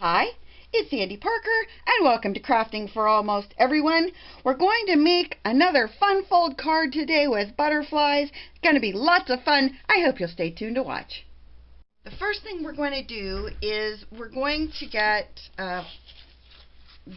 Hi, it's Sandy Parker, and welcome to Crafting for Almost Everyone. We're going to make another fun fold card today with butterflies. It's going to be lots of fun. I hope you'll stay tuned to watch. The first thing we're going to do is we're going to get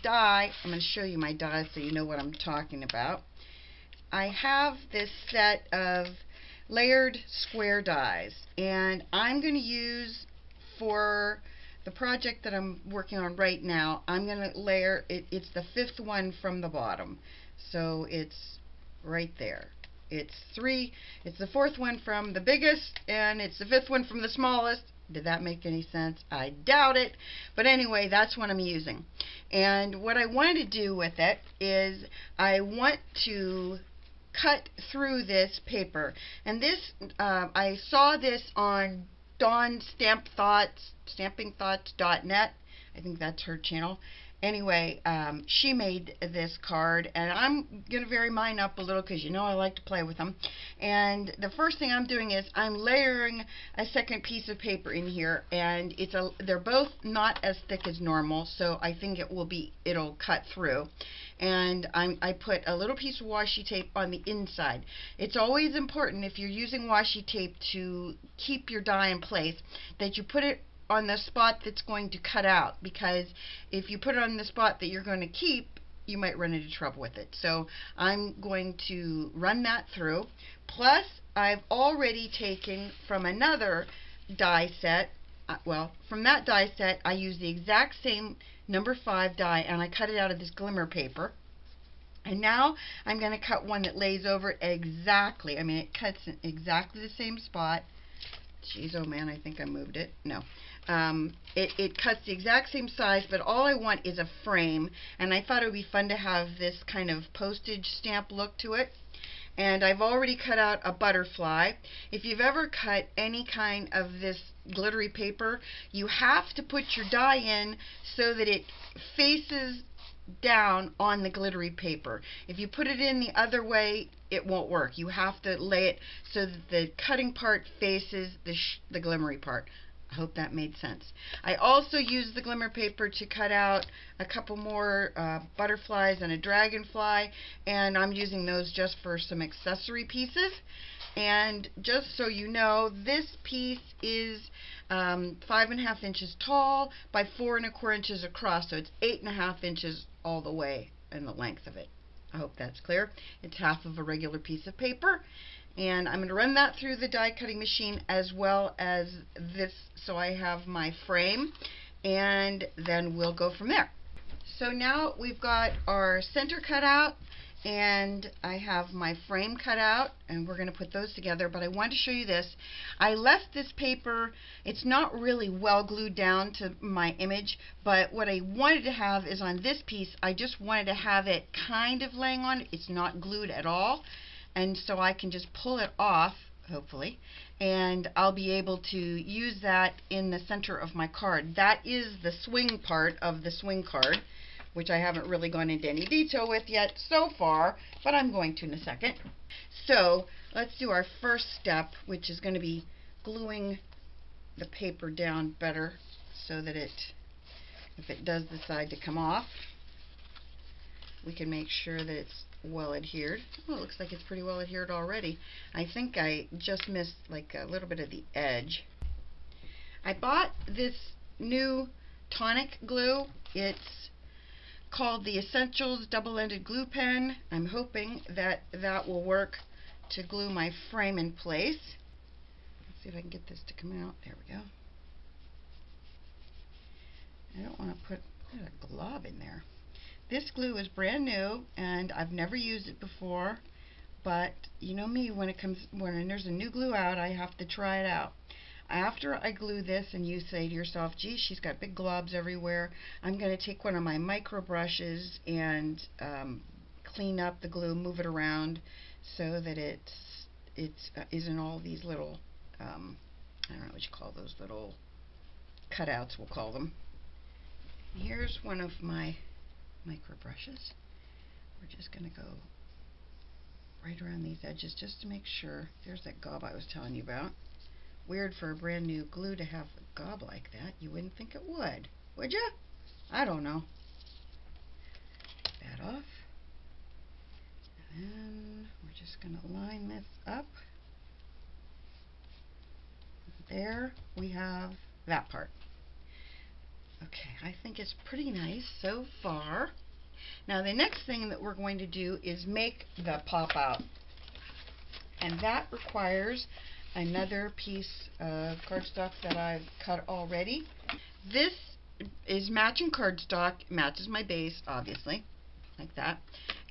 die. I'm going to show you my die so you know what I'm talking about. I have this set of layered square dies, and I'm going to use, for the project that I'm working on right now, I'm going to layer it. It's the fifth one from the bottom, so it's right there. It's the fourth one from the biggest, and it's the fifth one from the smallest. Did that make any sense? I doubt it. But anyway, that's what I'm using. And what I want to do with it is I want to cut through this paper. And this, I saw this on Dawn stampingthoughts.net. I think that's her channel. Anyway, she made this card, and I'm going to vary mine up a little because you know I like to play with them. And the first thing I'm doing is I'm layering a second piece of paper in here, and they're both not as thick as normal, so I think it'll cut through. And I put a little piece of washi tape on the inside. It's always important, if you're using washi tape to keep your die in place, that you put it on the spot that's going to cut out, because if you put it on the spot that you're going to keep, you might run into trouble with it. So I'm going to run that through. Plus, I've already taken from another die set, from that die set I use the exact same number 5 die, and I cut it out of this glimmer paper. And now I'm going to cut one that lays over it exactly. I mean, it cuts in exactly the same spot. Jeez, oh man, I think I moved it. No. It cuts the exact same size, but all I want is a frame, and I thought it would be fun to have this kind of postage stamp look to it. And I've already cut out a butterfly. If you've ever cut any kind of this glittery paper, you have to put your die in so that it faces down on the glittery paper. If you put it in the other way, it won't work. You have to lay it so that the cutting part faces the glimmery part. I hope that made sense. I also used the glimmer paper to cut out a couple more butterflies and a dragonfly, and I'm using those just for some accessory pieces. And just so you know, this piece is 5.5 inches tall by 4.25 inches across, so it's 8.5 inches all the way in the length of it. I hope that's clear. It's half of a regular piece of paper. And I'm going to run that through the die cutting machine as well as this, so I have my frame, and then we'll go from there. So now we've got our center cut out, and I have my frame cut out, and we're going to put those together. But I want to show you this. I left this paper, it's not really well glued down to my image, but what I wanted to have is on this piece, I just wanted to have it kind of laying on it. It's not glued at all. And so I can just pull it off, hopefully, and I'll be able to use that in the center of my card. That is the swing part of the swing card, which I haven't really gone into any detail with yet so far, but I'm going to in a second. So let's do our first step, which is going to be gluing the paper down better so that if it does decide to come off, we can make sure that it's well adhered. Well, it looks like it's pretty well adhered already. I think I just missed like a little bit of the edge. I bought this new tonic glue. It's called the Essentials double-ended glue pen. I'm hoping that that will work to glue my frame in place. Let's see if I can get this to come out. There we go. I don't want to put a glob in there. This glue is brand new, and I've never used it before, but you know me, when there's a new glue out, I have to try it out. After I glue this and you say to yourself, gee, she's got big globs everywhere, I'm going to take one of my micro brushes and clean up the glue, move it around so that it isn't all these little, I don't know what you call those, little cutouts, we'll call them. Here's one of my micro brushes. We're just going to go right around these edges just to make sure. There's that gob I was telling you about. Weird for a brand new glue to have a gob like that. You wouldn't think it would. Would you? I don't know. That off. And then we're just going to line this up. There we have that part. Okay, I think it's pretty nice so far. Now the next thing that we're going to do is make the pop out. And that requires another piece of cardstock that I've cut already. This is matching cardstock, matches my base obviously, like that.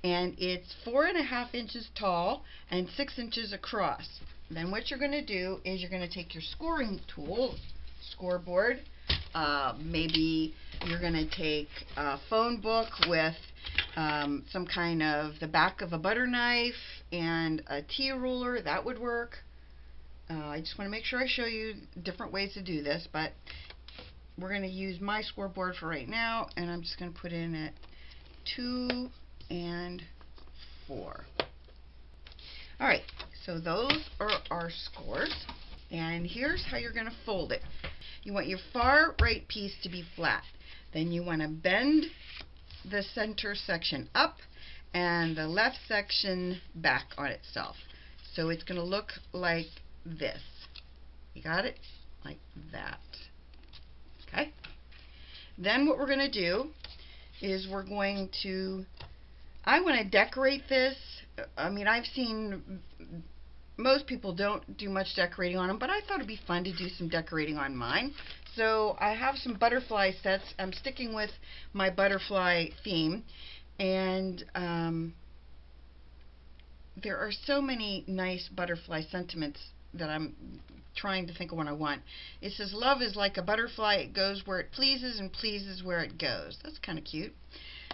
And it's 4.5 inches tall and 6 inches across. Then what you're going to do is you're going to take your scoring tool, scoreboard, maybe you're going to take a phone book with some kind of the back of a butter knife and a T-ruler. That would work. I just want to make sure I show you different ways to do this, but we're going to use my scoreboard for right now, and I'm just going to put in at 2 and 4. Alright, so those are our scores, and here's how you're going to fold it. You want your far right piece to be flat. Then you want to bend the center section up and the left section back on itself. So it's going to look like this. You got it? Like that. Okay? Then what we're going to do is we're going to, I want to decorate this. I mean, I've seen most people don't do much decorating on them, but I thought it'd be fun to do some decorating on mine. So I have some butterfly sets. I'm sticking with my butterfly theme, and there are so many nice butterfly sentiments that I'm trying to think of what I want. It says, love is like a butterfly, it goes where it pleases and pleases where it goes. That's kind of cute.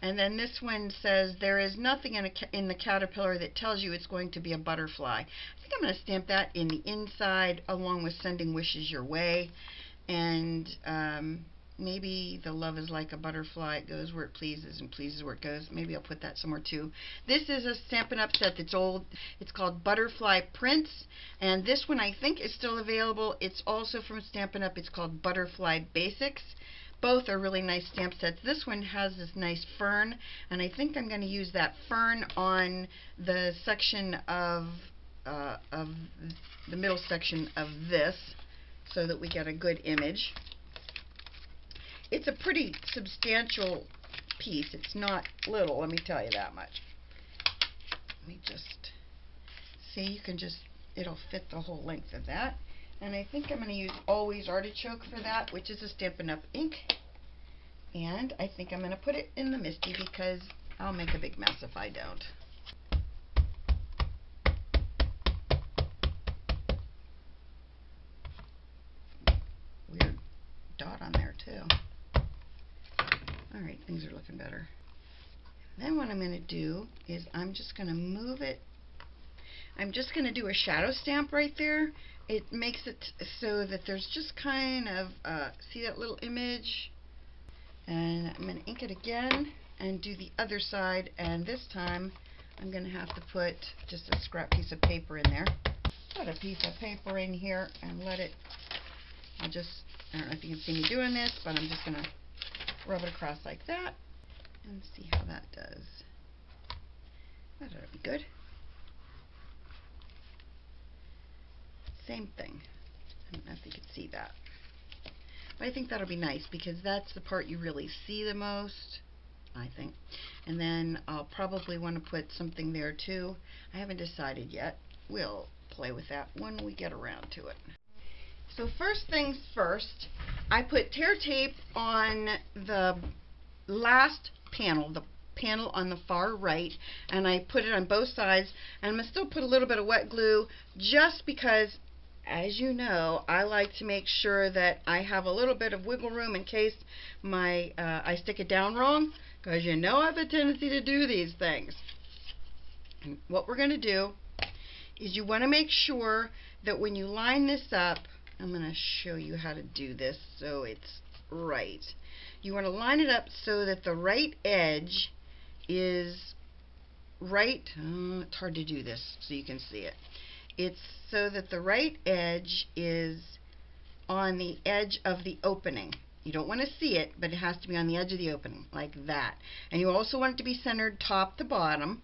And then this one says, there is nothing in the caterpillar that tells you it's going to be a butterfly. I think I'm going to stamp that in the inside along with sending wishes your way. And maybe the love is like a butterfly, it goes where it pleases and pleases where it goes. Maybe I'll put that somewhere too. This is a Stampin' Up! Set that's old. It's called Butterfly Prints, and this one I think is still available. It's also from Stampin' Up! It's called Butterfly Basics. Both are really nice stamp sets. This one has this nice fern, and I think I'm going to use that fern on the section of the middle section of this so that we get a good image. It's a pretty substantial piece. It's not little, let me tell you that much. Let me just see, you can just, it'll fit the whole length of that. And I think I'm going to use Always Artichoke for that, which is a Stampin' Up! Ink. And I think I'm going to put it in the Misty because I'll make a big mess if I don't. Weird dot on there too. Alright, things are looking better. Then what I'm going to do is I'm just going to move it. I'm just going to do a shadow stamp right there. It makes it so that there's just kind of, see that little image? And I'm going to ink it again and do the other side, and this time I'm going to have to put just a scrap piece of paper in there. Put a piece of paper in here and let it, I don't know if you can see me doing this, but I'm just going to rub it across like that and see how that does. That ought to be good. Same thing. I don't know if you can see that. But I think that'll be nice because that's the part you really see the most, I think. And then I'll probably want to put something there too. I haven't decided yet. We'll play with that when we get around to it. So first things first, I put tear tape on the last panel, the panel on the far right, and I put it on both sides, and I'm going to still put a little bit of wet glue just because, as you know, I like to make sure that I have a little bit of wiggle room in case I stick it down wrong, because you know I have a tendency to do these things. And what we're going to do is you want to make sure that when you line this up, I'm going to show you how to do this so it's right. You want to line it up so that the right edge is right. It's hard to do this so you can see it. It's so that the right edge is on the edge of the opening. You don't want to see it, but it has to be on the edge of the opening, like that. And you also want it to be centered top to bottom.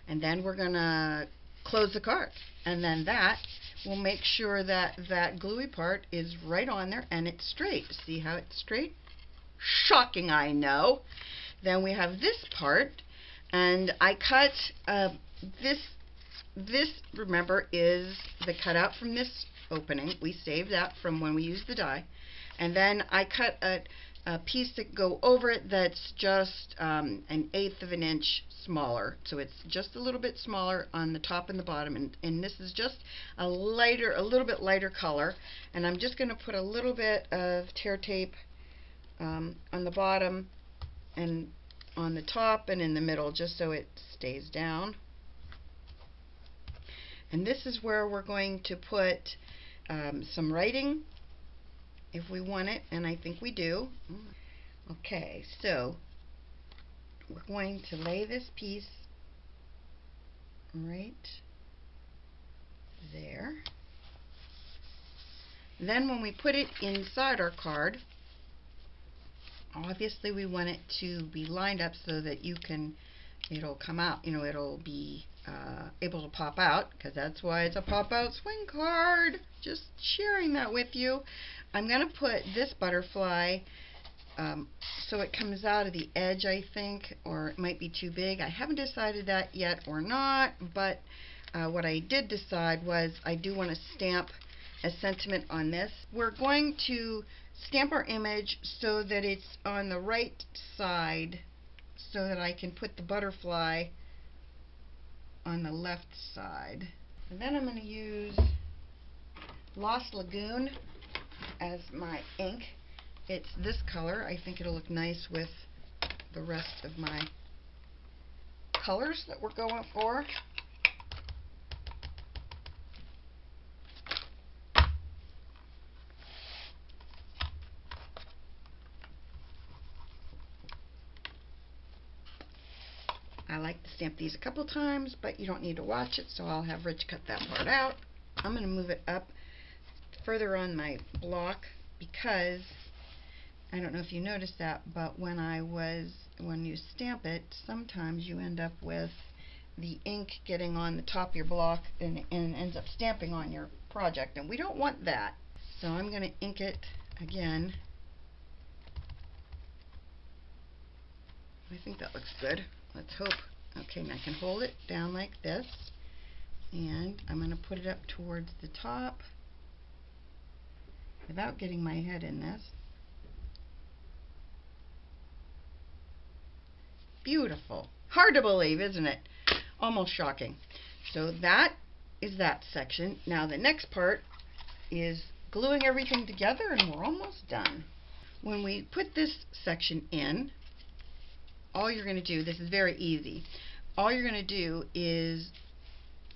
And then we're going to close the card. And then that will make sure that that gluey part is right on there and it's straight. See how it's straight? Shocking, I know. Then we have this part, and I cut this, remember, is the cutout from this opening. We saved that from when we used the die. And then I cut a piece to go over it that's just 1/8 of an inch smaller. So it's just a little bit smaller on the top and the bottom. And this is just a little bit lighter color. And I'm just going to put a little bit of tear tape on the bottom and on the top and in the middle, just so it stays down. And this is where we're going to put some writing if we want it, and I think we do. Okay, so we're going to lay this piece right there. Then when we put it inside our card, obviously we want it to be lined up so that it'll come out, it'll be able to pop out, because that's why it's a pop-out swing card. Just sharing that with you. I'm going to put this butterfly so it comes out of the edge, I think, or it might be too big. I haven't decided that yet or not, but what I did decide was I do want to stamp a sentiment on this. We're going to stamp our image so that it's on the right side, so that I can put the butterfly on the left side. And then I'm going to use Lost Lagoon as my ink. It's this color. I think it'll look nice with the rest of my colors that we're going for. I like to stamp these a couple times, but you don't need to watch it, so I'll have Rich cut that part out. I'm going to move it up further on my block because I don't know if you noticed that, but when you stamp it, sometimes you end up with the ink getting on the top of your block and ends up stamping on your project, and we don't want that. So I'm going to ink it again. I think that looks good. Let's hope. Okay, now I can hold it down like this, and I'm going to put it up towards the top without getting my head in this. Beautiful. Hard to believe, isn't it? Almost shocking. So that is that section. Now the next part is gluing everything together, and we're almost done. When we put this section in, all you're going to do, this is very easy, all you're going to do is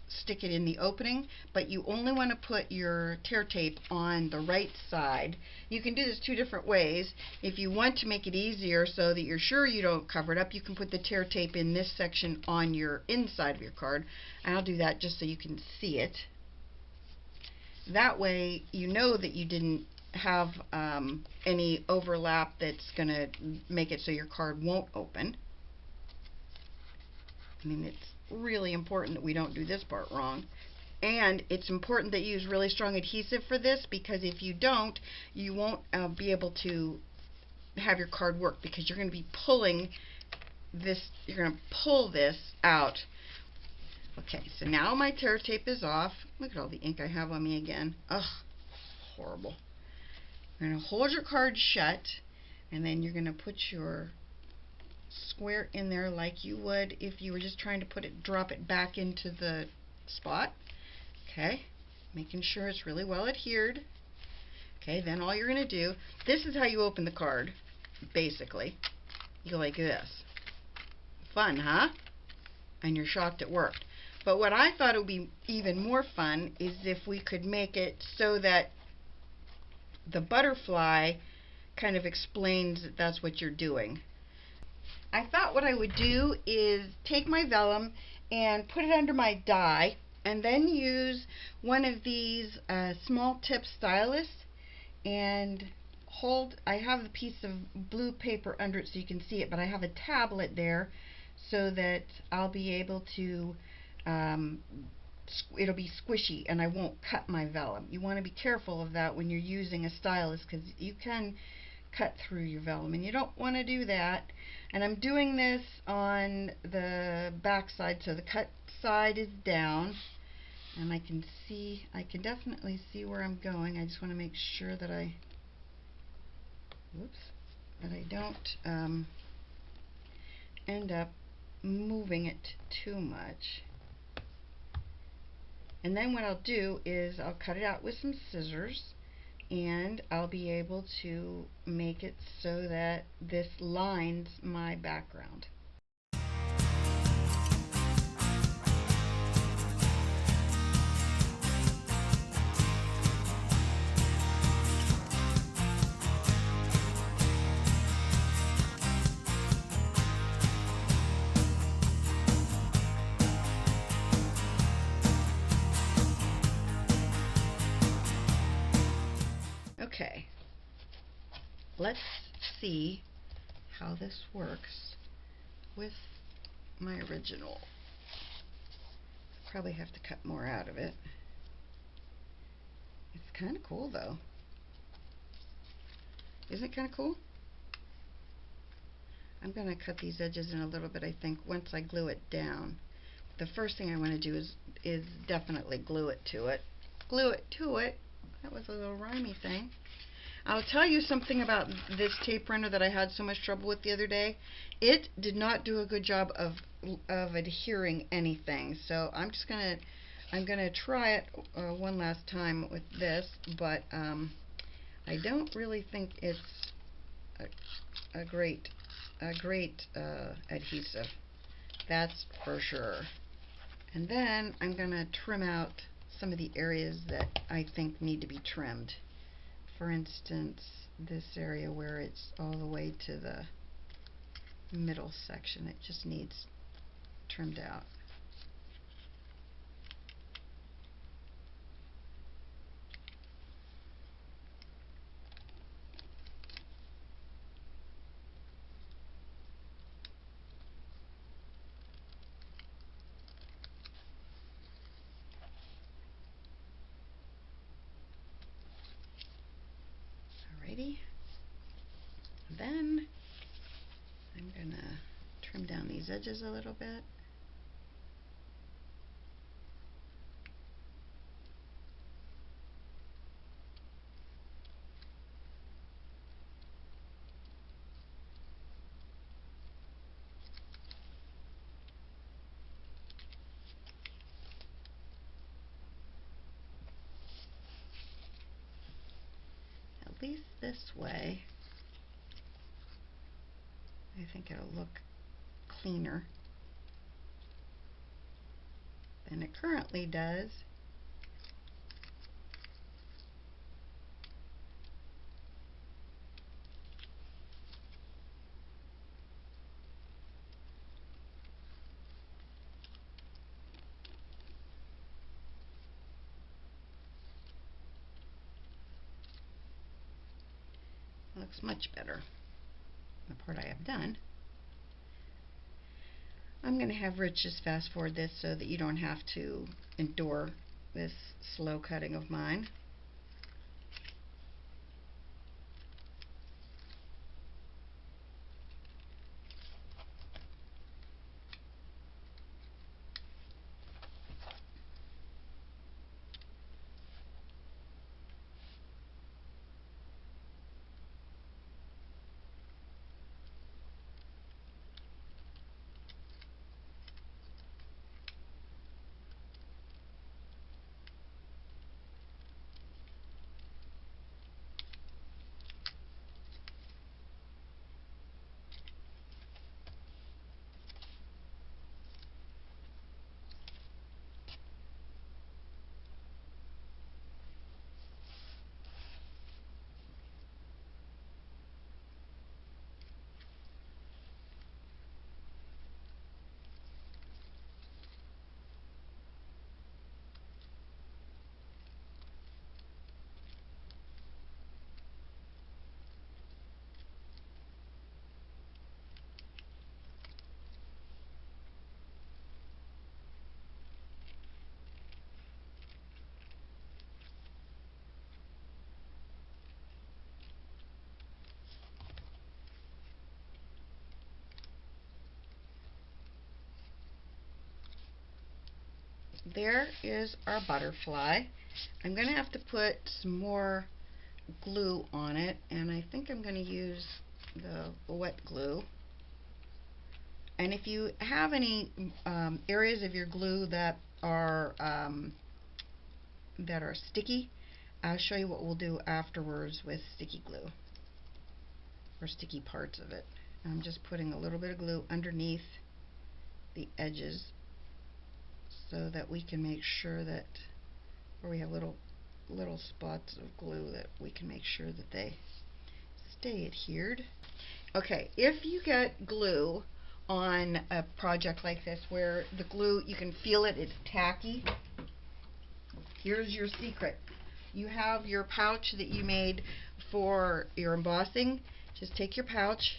stick it in the opening, but you only want to put your tear tape on the right side. You can do this two different ways. If you want to make it easier so that you're sure you don't cover it up, you can put the tear tape in this section on your inside of your card. I'll do that just so you can see it. That way you know that you didn't have any overlap that's going to make it so your card won't open. I mean, it's really important that we don't do this part wrong. And it's important that you use really strong adhesive for this, because if you don't, you won't be able to have your card work, because you're going to be pulling this, you're going to pull this out. Okay, so now my tear tape is off. Look at all the ink I have on me again. Ugh, horrible. You're going to hold your card shut, and then you're going to put your square in there like you would if you were just trying to drop it back into the spot. Okay, making sure it's really well adhered. Okay, then all you're going to do, this is how you open the card, basically. You go like this. Fun, huh? And you're shocked it worked. But what I thought it would be even more fun is if we could make it so that the butterfly kind of explains that that's what you're doing. I thought what I would do is take my vellum and put it under my die, and then use one of these small tip stylus and I have the piece of blue paper under it so you can see it, but I have a tablet there so that I'll be able to, um, it'll be squishy and I won't cut my vellum. You want to be careful of that when you're using a stylus because you can cut through your vellum and you don't want to do that. And I'm doing this on the back side, so the cut side is down, and I can definitely see where I'm going. I just want to make sure that I don't end up moving it too much. And then what I'll do is I'll cut it out with some scissors, and I'll be able to make it so that this lines my background. Okay, let's see how this works with my original. Probably have to cut more out of it. It's kind of cool though. Isn't it kind of cool? I'm going to cut these edges in a little bit, I think, once I glue it down. The first thing I want to do is definitely glue it to it. Glue it to it. That was a little rhymey thing. I'll tell you something about this tape runner that I had so much trouble with the other day. It did not do a good job of adhering anything. So I'm gonna try it one last time with this, but I don't really think it's a great adhesive. That's for sure. And then I'm gonna trim out some of the areas that I think need to be trimmed. For instance, this area where it's all the way to the middle section, it just needs trimmed out. Alrighty. Then I'm gonna trim down these edges a little bit. At least this way, I think it'll look cleaner than it currently does. Looks much better. The part I have done. I'm going to have Rich just fast forward this so that you don't have to endure this slow cutting of mine. there is our butterfly. I'm going to have to put some more glue on it, and I think I'm going to use the wet glue. And if you have any areas of your glue that are sticky, I'll show you what we'll do afterwards with sticky glue, or sticky parts of it. I'm just putting a little bit of glue underneath the edges so that we can make sure that where we have little spots of glue, that we can make sure that they stay adhered. Okay, if you get glue on a project like this where the glue, you can feel it, it's tacky, here's your secret. You have your pouch that you made for your embossing. Just take your pouch,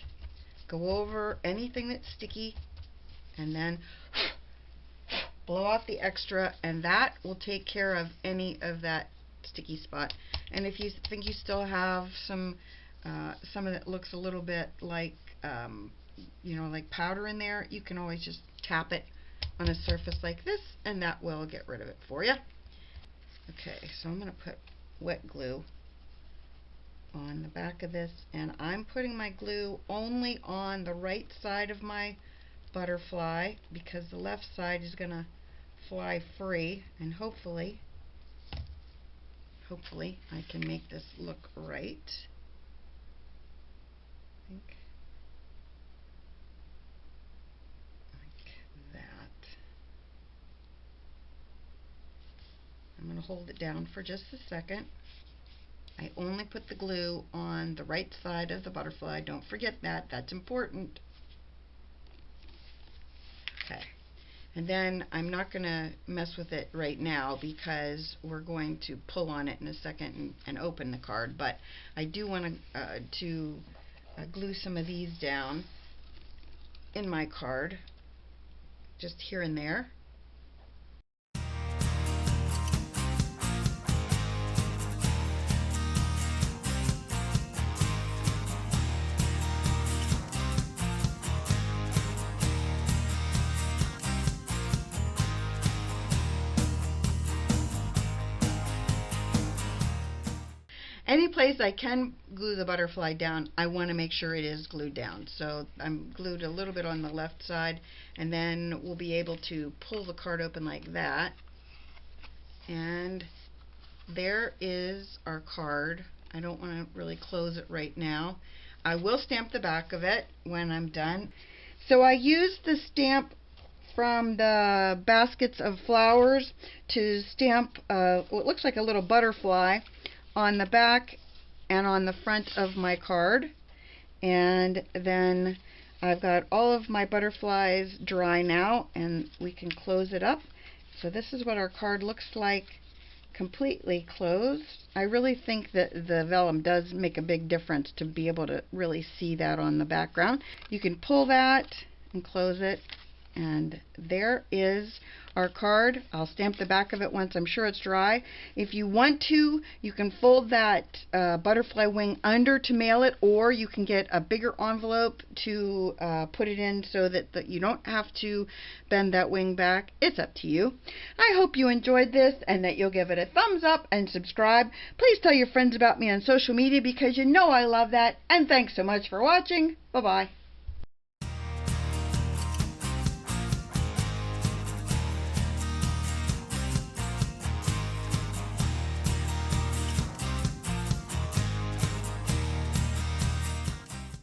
go over anything that's sticky, and then blow off the extra, and that will take care of any of that sticky spot. And if you think you still have some of it looks a little bit like like powder in there, you can always just tap it on a surface like this, and that will get rid of it for you. Okay, so I'm going to put wet glue on the back of this, and I'm putting my glue only on the right side of my butterfly because the left side is going to fly free, and hopefully I can make this look right. I think like that. I'm going to hold it down for just a second. I only put the glue on the right side of the butterfly. Don't forget that. That's important. Okay. And then I'm not going to mess with it right now because we're going to pull on it in a second and open the card. But I do want to glue some of these down in my card, just here and there. Any place I can glue the butterfly down, I want to make sure it is glued down. So I'm glued a little bit on the left side, and then we'll be able to pull the card open like that. And there is our card. I don't want to really close it right now. I will stamp the back of it when I'm done. So I used the stamp from the baskets of flowers to stamp what looks like a little butterfly on the back and on the front of my card. And then I've got all of my butterflies dry now, and we can close it up. So this is what our card looks like completely closed. I really think that the vellum does make a big difference to be able to really see that on the background. You can pull that and close it, and there is our card. I'll stamp the back of it once I'm sure it's dry. If you want to, you can fold that butterfly wing under to mail it, or you can get a bigger envelope to put it in so that you don't have to bend that wing back. It's up to you. I hope you enjoyed this and that you'll give it a thumbs up and subscribe. Please tell your friends about me on social media because you know I love that. And thanks so much for watching. Bye-bye.